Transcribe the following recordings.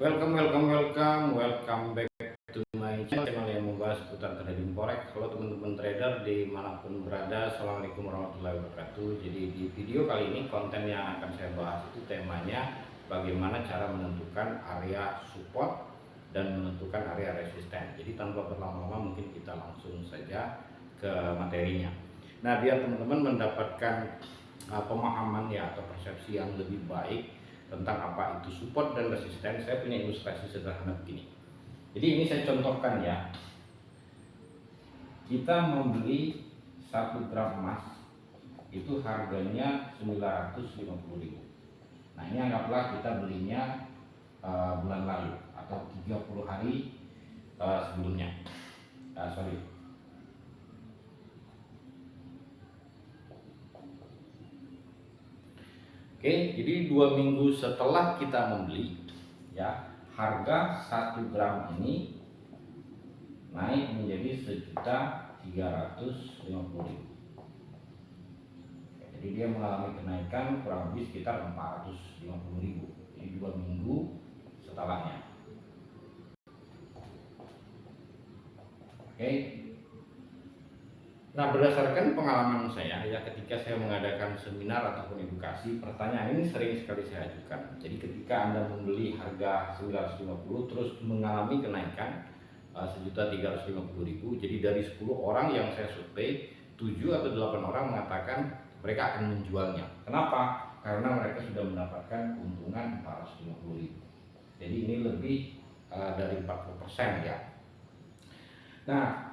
Welcome back to my channel yang membahas seputar trading forex. Halo teman-teman trader dimanapun berada, assalamualaikum warahmatullahi wabarakatuh. Jadi di video kali ini konten yang akan saya bahas itu temanya bagaimana cara menentukan area support dan menentukan area resisten. Jadi tanpa berlama-lama mungkin kita langsung saja ke materinya. Nah, biar teman-teman mendapatkan pemahaman ya atau persepsi yang lebih baik tentang apa itu support dan resisten, saya punya ilustrasi sederhana begini. Jadi ini saya contohkan ya. Kita membeli 1 gram emas itu harganya 950.000. Nah, ini anggaplah kita belinya bulan lalu atau 30 hari sebelumnya. Oke, jadi 2 minggu setelah kita membeli, ya, harga 1 gram ini naik menjadi 1.350.000. Jadi dia mengalami kenaikan kurang lebih sekitar 450.000. Jadi 2 minggu setelahnya. Oke. Nah, berdasarkan pengalaman saya ya ketika saya mengadakan seminar ataupun edukasi, pertanyaan ini sering sekali saya ajukan. Jadi ketika Anda membeli harga 950 terus mengalami kenaikan 1.350.000, jadi dari 10 orang yang saya survei, 7 atau 8 orang mengatakan mereka akan menjualnya. Kenapa? Karena mereka sudah mendapatkan keuntungan 450.000. Jadi ini lebih dari 40% ya. Nah,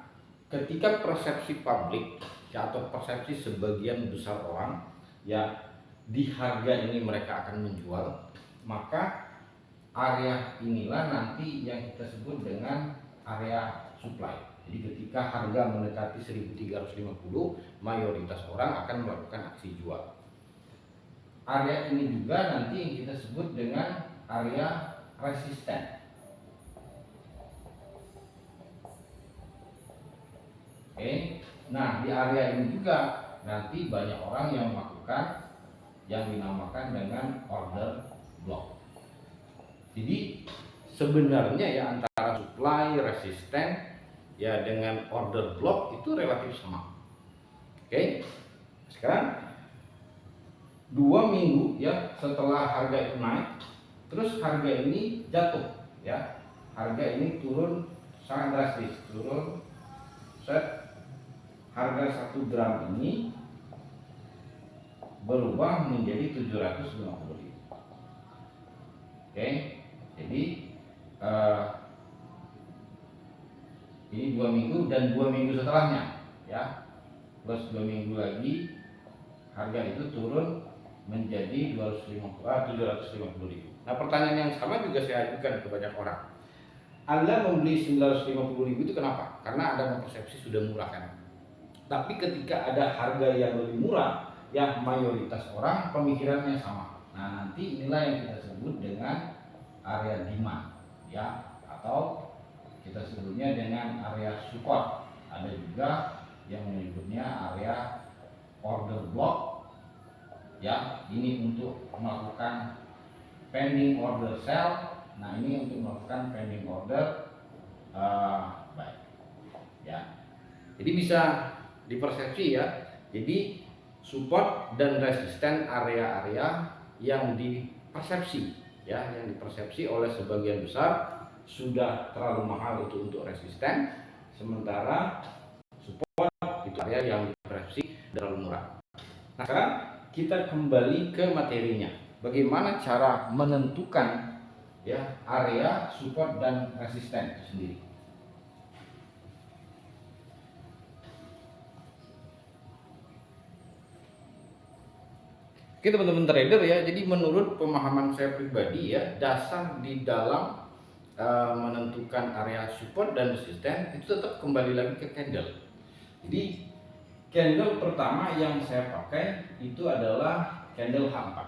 ketika persepsi publik ya, atau persepsi sebagian besar orang ya di harga ini mereka akan menjual, maka area inilah nanti yang kita sebut dengan area supply. Jadi ketika harga mendekati 1.350, mayoritas orang akan melakukan aksi jual. Area ini juga nanti yang kita sebut dengan area resisten. Oke, nah di area ini juga nanti banyak orang yang melakukan yang dinamakan dengan order block. Jadi sebenarnya ya antara supply resisten ya dengan order block itu relatif sama. Oke, sekarang 2 minggu ya setelah harga itu naik, terus harga ini jatuh ya, harga ini turun sangat drastis, turun harga 1 gram ini berubah menjadi 750.000. Oke, jadi ini 2 minggu dan 2 minggu setelahnya ya, plus 2 minggu lagi harga itu turun menjadi 750.000. Nah, pertanyaan yang sama juga saya ajukan ke banyak orang. Anda membeli 950.000 itu kenapa? Karena Anda mempersepsi sudah murah kan? Tapi ketika ada harga yang lebih murah, ya mayoritas orang pemikirannya sama. Nah, nanti inilah yang kita sebut dengan area demand, ya, atau kita sebutnya dengan area support. Ada juga yang menyebutnya area order block, ya. Ini untuk melakukan pending order sell. Nah, ini untuk melakukan pending order buy, ya. Jadi bisa dipersepsi ya. Jadi support dan resisten area-area yang dipersepsi ya, yang dipersepsi oleh sebagian besar sudah terlalu mahal itu untuk resisten, sementara support itu area yang dipersepsi terlalu murah. Nah, sekarang kita kembali ke materinya. Bagaimana cara menentukan ya area support dan resisten itu sendiri. Oke teman-teman trader ya, jadi menurut pemahaman saya pribadi ya, dasar di dalam menentukan area support dan resisten itu tetap kembali lagi ke candle. Jadi candle pertama yang saya pakai itu adalah candle H4.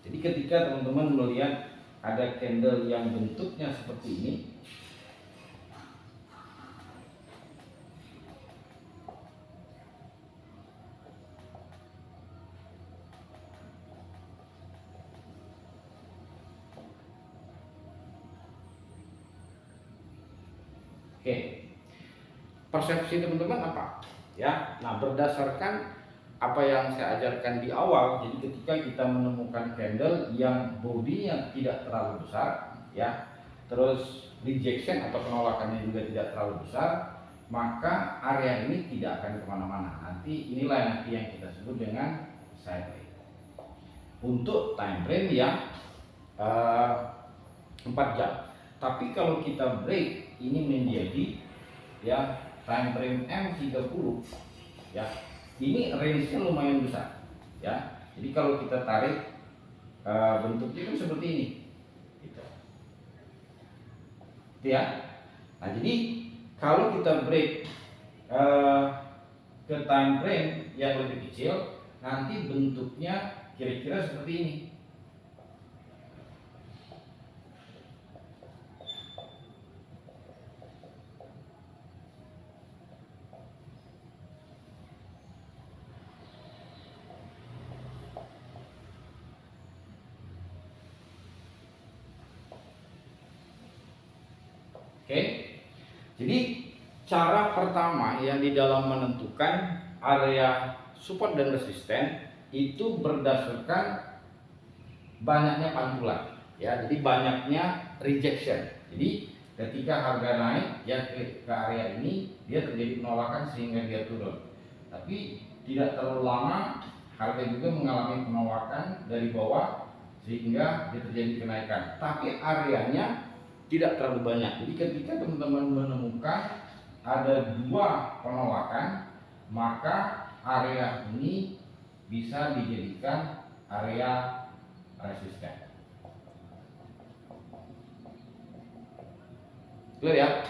Jadi ketika teman-teman melihat ada candle yang bentuknya seperti ini, Oke, persepsi teman-teman apa? Ya, nah berdasarkan apa yang saya ajarkan di awal, jadi ketika kita menemukan candle yang bodinya tidak terlalu besar, ya, terus rejection atau penolakannya juga tidak terlalu besar, maka area ini tidak akan kemana-mana. Nanti inilah yang kita sebut dengan sideways. Untuk time frame yang 4 jam. Tapi kalau kita break ini menjadi ya time frame M30, ya ini range-nya lumayan besar, ya. Jadi kalau kita tarik bentuknya kan seperti ini, gitu. Ya. Nah jadi kalau kita break ke time frame yang lebih kecil, nanti bentuknya kira-kira seperti ini. Oke, jadi cara pertama yang di dalam menentukan area support dan resisten itu berdasarkan banyaknya pantulan, ya. Jadi banyaknya rejection. Jadi ketika harga naik ya ke area ini, dia terjadi penolakan sehingga dia turun. Tapi tidak terlalu lama harga juga mengalami penolakan dari bawah sehingga dia terjadi kenaikan. Tapi areanya tidak terlalu banyak. Jadi ketika teman-teman menemukan ada 2 penolakan, maka area ini bisa dijadikan area resisten. Clear ya?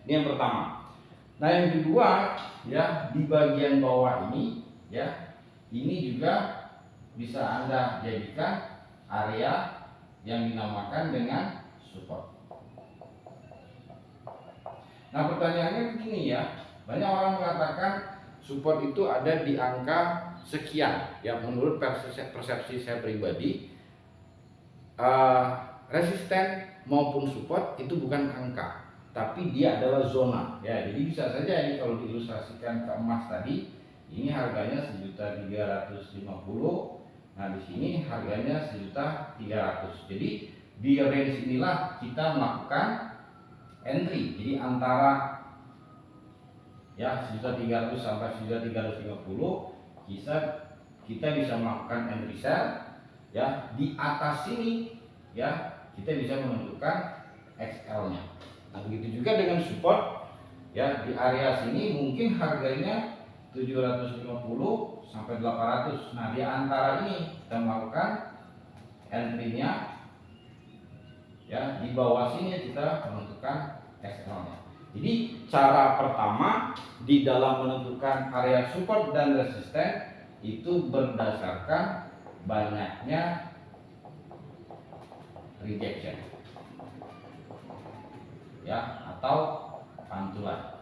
Ini yang pertama. Nah yang kedua, ya di bagian bawah ini, ya ini juga bisa Anda jadikan area yang dinamakan dengan support. Nah pertanyaannya begini ya, banyak orang mengatakan support itu ada di angka sekian. Ya menurut persepsi saya pribadi, resisten maupun support itu bukan angka, tapi dia adalah zona. Ya jadi bisa saja ini kalau diilustrasikan ke emas tadi, ini harganya 1.350.000. Nah di sini harganya 1.300.000. Jadi di range inilah kita melakukan entry. Jadi antara ya 1.300 sampai 1.350 kita bisa melakukan entry sell, ya. Di atas sini ya kita bisa menentukan XL-nya. Nah begitu juga dengan support, ya di area sini mungkin harganya 750 sampai 800. Nah di antara ini kita melakukan entry-nya. Ya, di bawah sini kita menentukan XL-nya. Jadi cara pertama di dalam menentukan area support dan resisten itu berdasarkan banyaknya rejection, ya, atau pantulan.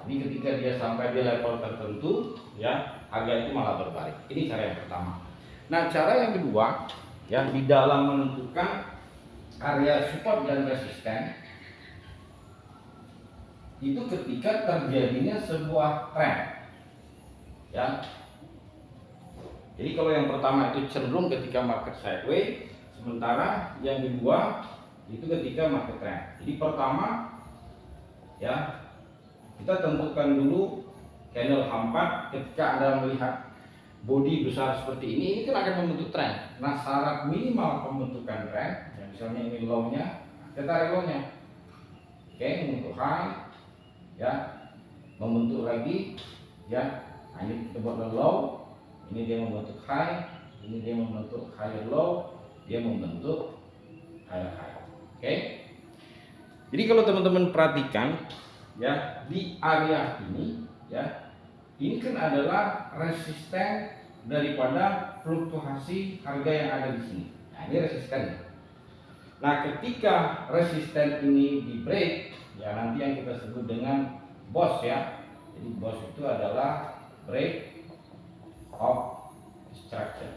Jadi ketika dia sampai di level tertentu, ya harga itu malah berbalik. Ini cara yang pertama. Nah cara yang kedua, ya di dalam menentukan area support dan resisten itu ketika terjadinya sebuah tren, ya. Jadi kalau yang pertama itu cenderung ketika market sideways, sementara yang kedua itu ketika market trend. Jadi pertama, ya kita tentukan dulu candle H4. Ketika Anda melihat body besar seperti ini kan akan membentuk tren. Nah syarat minimal pembentukan tren, ya misalnya ini low-nya, kita tarik low-nya. Oke, membentuk high, ya, membentuk lagi, ya. Nah ini kita buat low, ini dia membentuk high, ini dia membentuk higher low, dia membentuk higher high. Oke. Jadi kalau teman-teman perhatikan, ya di area ini, ya ini kan adalah resisten daripada fluktuasi harga yang ada di sini. Nah ini resistennya. Nah ketika resisten ini di break, ya nanti yang kita sebut dengan BOS, ya. Jadi BOS itu adalah break of structure.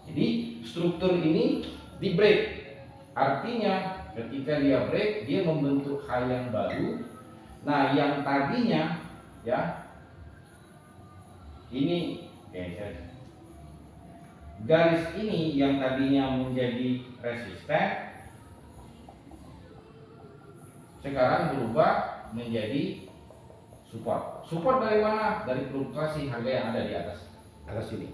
Jadi struktur ini di break, artinya ketika dia break, dia membentuk high yang baru. Nah, yang tadinya ya ini garis ini yang tadinya menjadi resisten sekarang berubah menjadi support. Support dari mana? Dari fluktuasi harga yang ada di atas ini.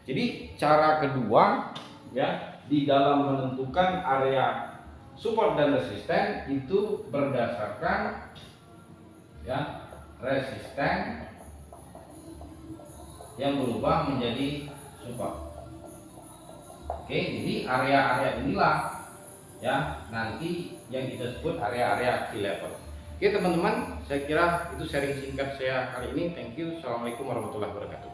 Jadi cara kedua ya di dalam menentukan area support dan resisten itu berdasarkan ya resisten yang berubah menjadi support. Oke, jadi area-area inilah ya nanti yang kita sebut area-area key level. Oke teman-teman, saya kira itu sharing singkat saya kali ini. Thank you. Assalamualaikum warahmatullahi wabarakatuh.